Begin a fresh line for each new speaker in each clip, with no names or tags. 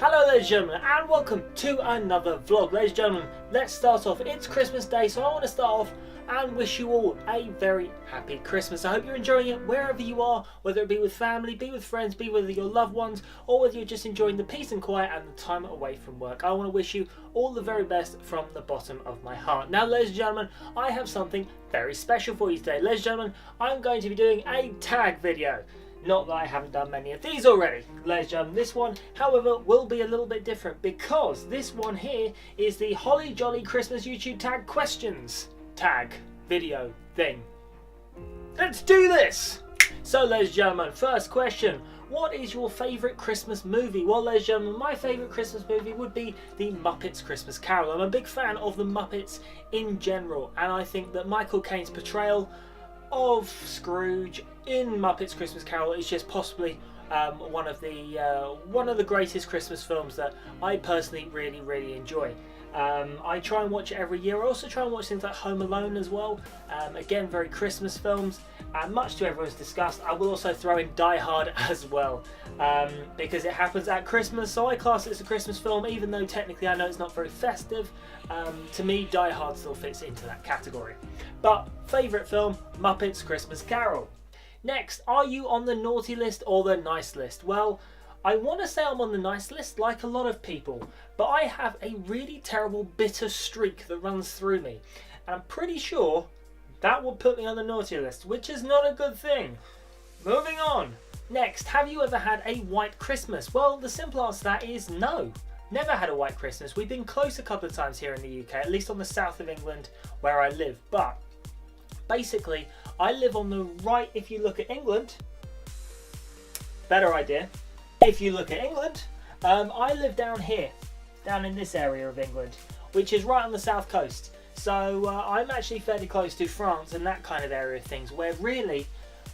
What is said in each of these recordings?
Hello ladies and gentlemen, and welcome to another vlog. Ladies and gentlemen, let's start off. It's Christmas Day, so I want to start off and wish you all a very happy Christmas. I hope you're enjoying it wherever you are, whether it be with family, be with friends, be with your loved ones, or whether you're just enjoying the peace and quiet and the time away from work. I want to wish you all the very best from the bottom of my heart. Now ladies and gentlemen, I have something very special for you today. Ladies and gentlemen, I'm going to be doing a tag video. Not that I haven't done many of these already, ladies and gentlemen. This one, however, will be a little bit different because this one here is the Holly Jolly Christmas YouTube tag questions tag video thing. Let's do this! So, ladies and gentlemen, first question. What is your favourite Christmas movie? Well, ladies and gentlemen, my favourite Christmas movie would be The Muppets Christmas Carol. I'm a big fan of the Muppets in general, and I think that Michael Caine's portrayal of Scrooge in Muppets Christmas Carol is just possibly one of the greatest Christmas films that I personally really enjoy. I try and watch it every year. I also try and watch things like Home Alone as well. Again, very Christmas films. Much to everyone's disgust, I will also throw in Die Hard as well, because it happens at Christmas, so I class it as a Christmas film, even though technically I know it's not very festive. To me, Die Hard still fits into that category. But favourite film, Muppets Christmas Carol. Next, are you on the naughty list or the nice list? Well, I want to say I'm on the nice list like a lot of people, but I have a really terrible bitter streak that runs through me. And I'm pretty sure that will put me on the naughty list, which is not a good thing. Moving on. Next, have you ever had a white Christmas? Well, the simple answer to that is no. Never had a white Christmas. We've been close a couple of times here in the UK, at least on the south of England where I live. But basically, I live on the right. If you look at England, better idea. If you look at England, I live down here, down in this area of England, which is right on the south coast. So I'm actually fairly close to France and that kind of area of things, where really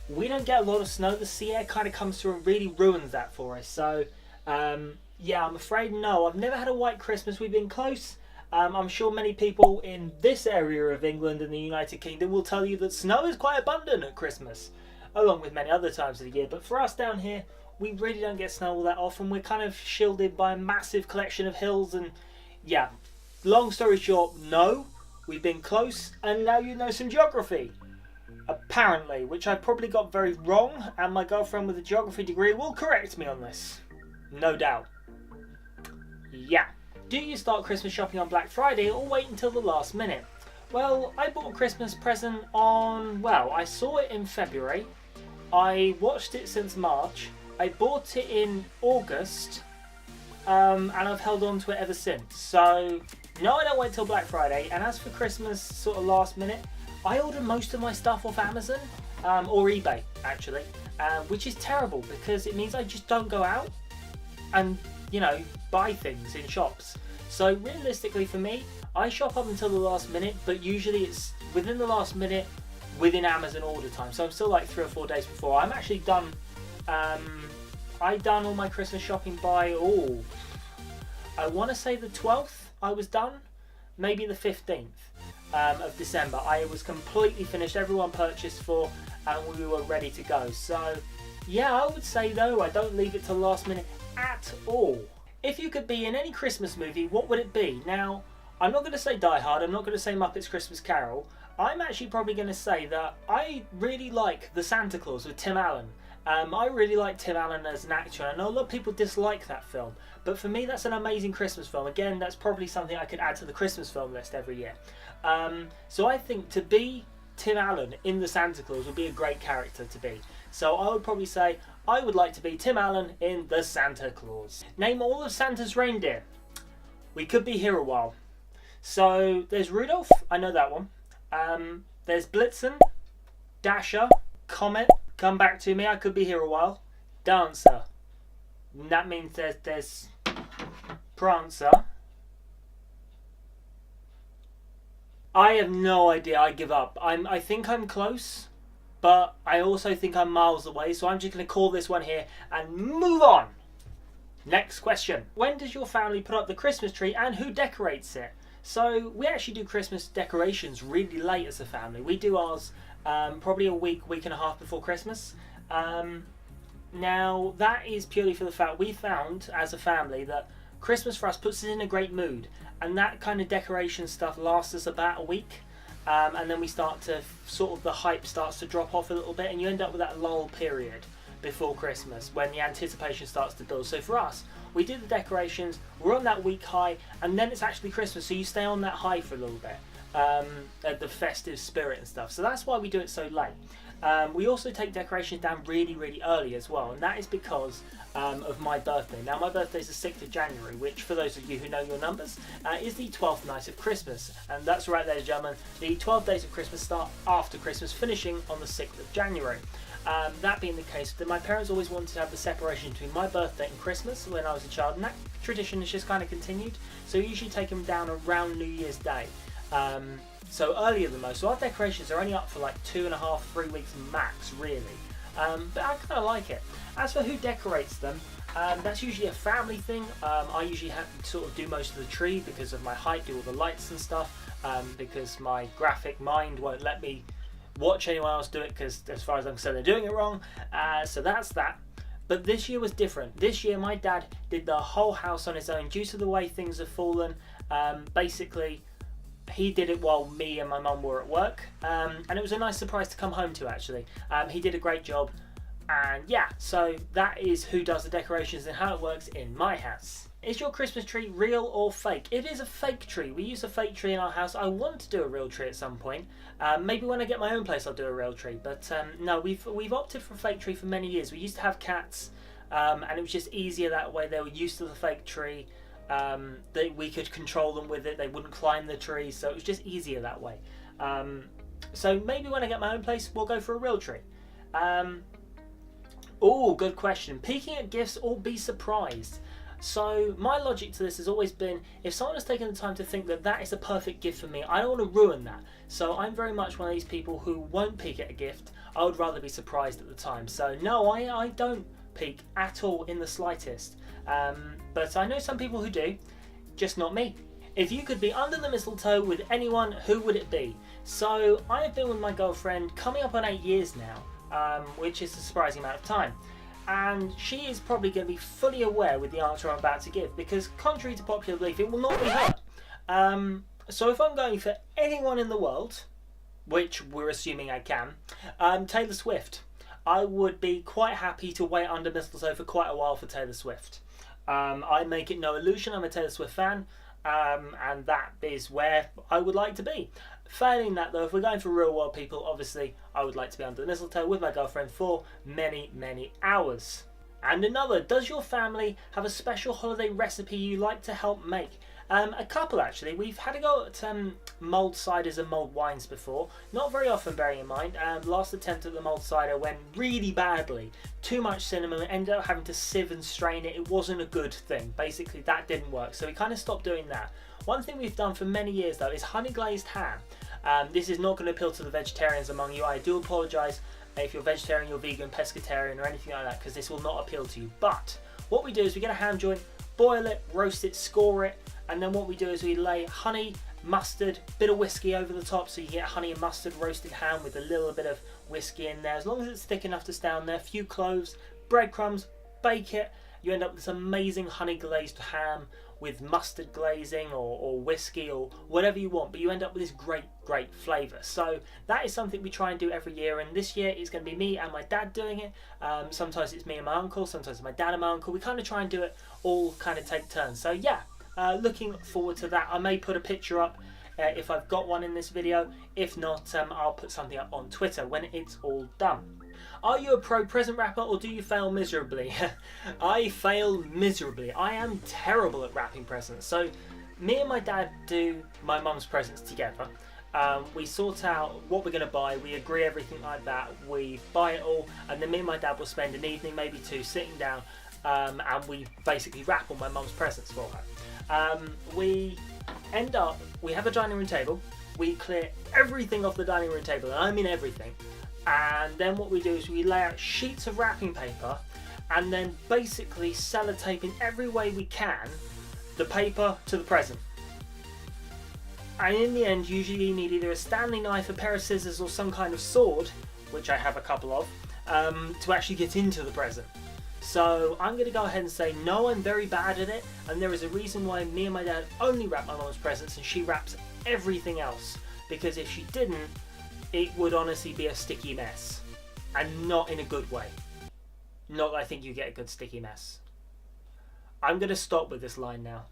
we don't get a lot of snow. The sea air kind of comes through and really ruins that for us. So yeah, I'm afraid no, I've never had a white Christmas. We've been close. I'm sure many people in this area of England and the United Kingdom will tell you that snow is quite abundant at Christmas, along with many other times of the year. But for us down here, we really don't get snow all that often. We're kind of shielded by a massive collection of hills, and yeah, long story short, no, we've been close, and now you know some geography. Apparently, which I probably got very wrong, and my girlfriend with a geography degree will correct me on this. No doubt. Yeah. Do you start Christmas shopping on Black Friday or wait until the last minute? Well, I bought a Christmas present on, well, I saw it in February. I watched it since March. I bought it in August, and I've held on to it ever since. So, no, I don't wait till Black Friday. And as for Christmas sort of last minute, I order most of my stuff off Amazon, or eBay, actually, which is terrible because it means I just don't go out and, you know, buy things in shops. So realistically for me, I shop up until the last minute, but usually it's within the last minute within Amazon order time. So I'm still like 3 or 4 days before. I'm actually done. I done all my Christmas shopping by, I want to say the 12th I was done, maybe the 15th of December. I was completely finished, everyone purchased for, and we were ready to go. So yeah, I would say though, I don't leave it to the last minute at all. If you could be in any Christmas movie, what would it be? Now, I'm not going to say Die Hard, I'm not going to say Muppets Christmas Carol. I'm actually probably going to say that I really like The Santa Claus with Tim Allen. I really like Tim Allen as an actor, and I know a lot of people dislike that film, but for me that's an amazing Christmas film. Again, that's probably something I could add to the Christmas film list every year. So I think to be Tim Allen in The Santa Claus would be a great character to be. So I would probably say I would like to be Tim Allen in The Santa Claus. Name all of Santa's reindeer. We could be here a while. So there's Rudolph, I know that one. There's Blitzen, Dasher, Comet, Come Back to Me, I could be here a while. Dancer. And that means there's Prancer. I have no idea, I give up. I think I'm close, but I also think I'm miles away, so I'm just going to call this one here and move on. Next question. When does your family put up the Christmas tree and who decorates it? So we actually do Christmas decorations really late as a family. We do ours probably a week and a half before Christmas. Now, that is purely for the fact we found as a family that Christmas for us puts us in a great mood, and that kind of decoration stuff lasts us about a week. And then we start to sort of, the hype starts to drop off a little bit, and you end up with that lull period before Christmas when the anticipation starts to build. So for us, we do the decorations, we're on that week high, and then it's actually Christmas, so you stay on that high for a little bit, the festive spirit and stuff. So that's why we do it so late. We also take decorations down really, really early as well, and that is because of my birthday. Now, my birthday is the 6th of January, which, for those of you who know your numbers, is the 12th night of Christmas. And that's right, ladies and gentlemen, the 12 days of Christmas start after Christmas, finishing on the 6th of January. That being the case, my parents always wanted to have the separation between my birthday and Christmas when I was a child, and that tradition has just kind of continued. So we usually take them down around New Year's Day. So earlier than most. So our decorations are only up for like 2.5, 3 weeks max, really. But I kind of like it. As for who decorates them, that's usually a family thing. I usually have to sort of do most of the tree because of my height, do all the lights and stuff, because my graphic mind won't let me watch anyone else do it, because as far as I'm concerned, they're doing it wrong. So that's that. But this year was different. This year my dad did the whole house on his own due to the way things have fallen. Basically, he did it while me and my mum were at work, and it was a nice surprise to come home to, actually. He did a great job, and yeah, so that is who does the decorations and how it works in my house. Is your Christmas tree real or fake? It is a fake tree. We use a fake tree in our house. I want to do a real tree at some point. Maybe when I get my own place I'll do a real tree, but no, we've opted for a fake tree for many years. We used to have cats, and it was just easier that way. They were used to the fake tree. We could control them with it. They wouldn't climb the tree, so it was just easier that way. So maybe when I get my own place, we'll go for a real tree. Oh, good question. Peeking at gifts or be surprised. So my logic to this has always been, if someone has taken the time to think that that is a perfect gift for me, I don't want to ruin that. So I'm very much one of these people who won't peek at a gift. I would rather be surprised at the time. So no, I don't peek at all in the slightest. But I know some people who do, just not me. If you could be under the mistletoe with anyone, who would it be? So I have been with my girlfriend coming up on 8 years now, which is a surprising amount of time. And she is probably going to be fully aware with the answer I'm about to give, because contrary to popular belief, it will not be her. So if I'm going for anyone in the world, which we're assuming I can, Taylor Swift. I would be quite happy to wait under mistletoe for quite a while for Taylor Swift. I make it no illusion, I'm a Taylor Swift fan, and that is where I would like to be. Failing that though, if we're going for real world people, obviously I would like to be under the mistletoe with my girlfriend for many, many hours. And another, does your family have a special holiday recipe you like to help make? A couple actually. We've had a go at mulled ciders and mulled wines before. Not very often, bearing in mind. Last attempt at the mulled cider went really badly. Too much cinnamon, ended up having to sieve and strain it. It wasn't a good thing. Basically, that didn't work. So we kind of stopped doing that. One thing we've done for many years though is honey glazed ham. This is not going to appeal to the vegetarians among you. I do apologise if you're vegetarian, you're vegan, pescatarian or anything like that, because this will not appeal to you. But what we do is we get a ham joint, boil it, roast it, score it, and then what we do is we lay honey, mustard, bit of whiskey over the top, so you get honey and mustard roasted ham with a little bit of whiskey in there. As long as it's thick enough to stay on there, a few cloves, breadcrumbs, bake it. You end up with this amazing honey glazed ham with mustard glazing or whiskey or whatever you want, but you end up with this great flavour. So that is something we try and do every year, and this year it's going to be me and my dad doing it. Sometimes it's me and my uncle, sometimes it's my dad and my uncle. We kind of try and do it all, kind of take turns. So yeah, looking forward to that. I may put a picture up if I've got one in this video. If not, I'll put something up on Twitter when it's all done. Are you a pro present wrapper or do you fail miserably? I fail miserably. I am terrible at wrapping presents. So me and my dad do my mum's presents together. We sort out what we're going to buy, we agree everything like that, we buy it all, and then me and my dad will spend an evening, maybe two, sitting down, and we basically wrap all my mum's presents for her. We have a dining room table, we clear everything off the dining room table, and I mean everything. And then what we do is we lay out sheets of wrapping paper and then basically sellotape in every way we can the paper to the present. And in the end, usually you need either a Stanley knife, a pair of scissors or some kind of sword, which I have a couple of, to actually get into the present. So I'm going to go ahead and say no, I'm very bad at it, and there is a reason why me and my dad only wrap my mum's presents and she wraps everything else, because if she didn't, it would honestly be a sticky mess, and not in a good way. Not that I think you get a good sticky mess. I'm going to stop with this line now.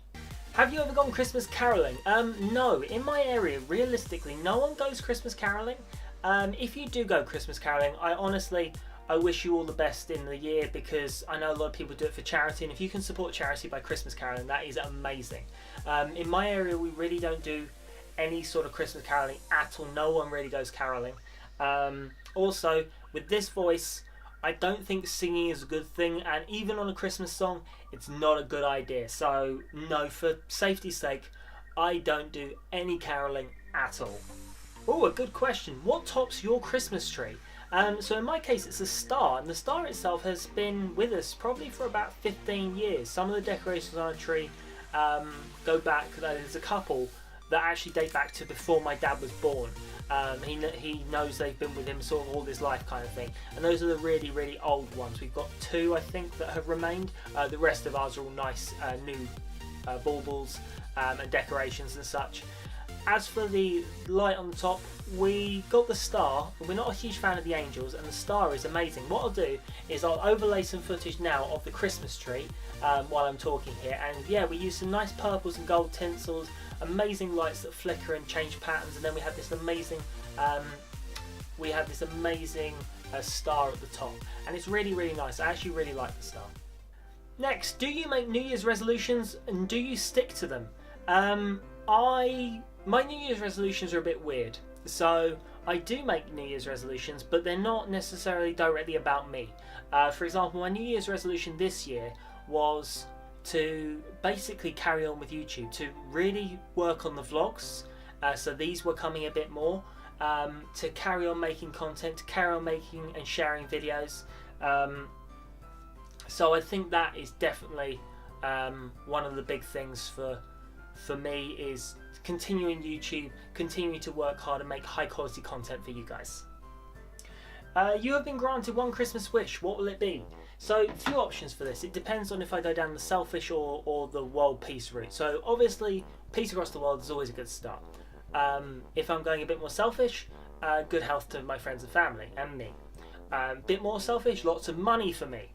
Have you ever gone Christmas caroling? No, in my area, realistically, no one goes Christmas caroling. If you do go Christmas caroling, I wish you all the best in the year, because I know a lot of people do it for charity, and if you can support charity by Christmas caroling, that is amazing. In my area, we really don't do any sort of Christmas caroling at all. No one really goes caroling. Also, with this voice, I don't think singing is a good thing, and even on a Christmas song, it's not a good idea. So no, for safety's sake, I don't do any caroling at all. Oh, a good question. What tops your Christmas tree? So in my case, it's a star, and the star itself has been with us probably for about 15 years. Some of the decorations on our tree go back, there's a couple that actually date back to before my dad was born. He knows they've been with him sort of all his life kind of thing, and those are the really, really old ones. We've got 2, I think, that have remained. The rest of ours are all nice new baubles and decorations and such. As for the light on the top, we got the star. We're not a huge fan of the angels, and the star is amazing. What I'll do is I'll overlay some footage now of the Christmas tree while I'm talking here, and yeah, we use some nice purples and gold tinsels, amazing lights that flicker and change patterns, and then we have this amazing star at the top, and it's really, really nice. I actually really like the star. Next, do you make New Year's resolutions, and do you stick to them? My New Year's resolutions are a bit weird. So I do make New Year's resolutions, but they're not necessarily directly about me. For example, my New Year's resolution this year was to basically carry on with YouTube, to really work on the vlogs. So these were coming a bit more, to carry on making content, to carry on making and sharing videos. So I think that is definitely one of the big things for me, is continuing YouTube, continuing to work hard and make high quality content for you guys. You have been granted one Christmas wish. What will it be? So, a few options for this. It depends on if I go down the selfish or the world peace route. So obviously, peace across the world is always a good start. If I'm going a bit more selfish, good health to my friends and family and me. Bit more selfish, lots of money for me.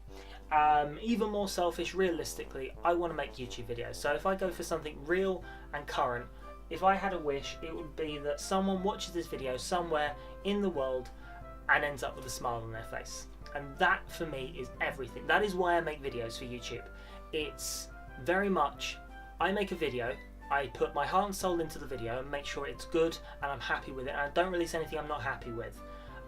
Even more selfish, realistically, I want to make YouTube videos. So if I go for something real and current, if I had a wish, it would be that someone watches this video somewhere in the world and ends up with a smile on their face. And that, for me, is everything. That is why I make videos for YouTube. It's very much, I make a video, I put my heart and soul into the video and make sure it's good and I'm happy with it, and I don't release anything I'm not happy with.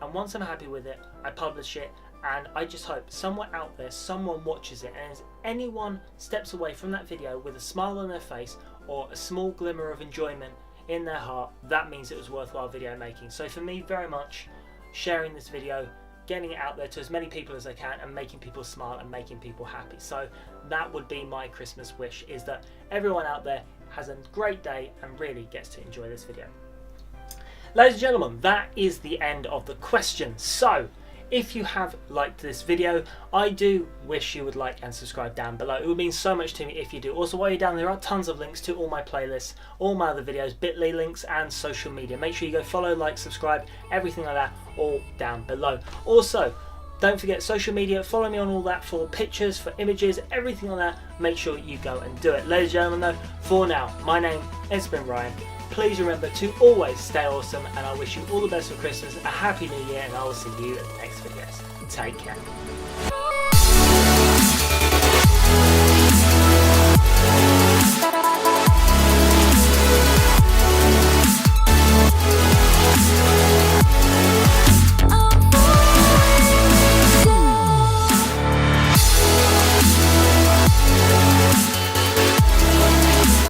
And once I'm happy with it, I publish it, and I just hope somewhere out there someone watches it, and as anyone steps away from that video with a smile on their face or a small glimmer of enjoyment in their heart, that means it was worthwhile video making. So for me, very much sharing this video, getting it out there to as many people as I can, and making people smile and making people happy. So that would be my Christmas wish, is that everyone out there has a great day and really gets to enjoy this video. Ladies and gentlemen, that is the end of the questions. So if you have liked this video, I do wish you would like and subscribe down below. It would mean so much to me if you do. Also, while you're down there are tons of links to all my playlists, all my other videos, bit.ly links and social media. Make sure you go follow, like, subscribe, everything like that, all down below. Also, don't forget social media, follow me on all that for pictures, for images, everything like that. Make sure you go and do it. Ladies and gentlemen though, for now, my name has been Ryan. Please remember to always stay awesome, and I wish you all the best for Christmas, a happy new year, and I will see you in the next videos. Take care.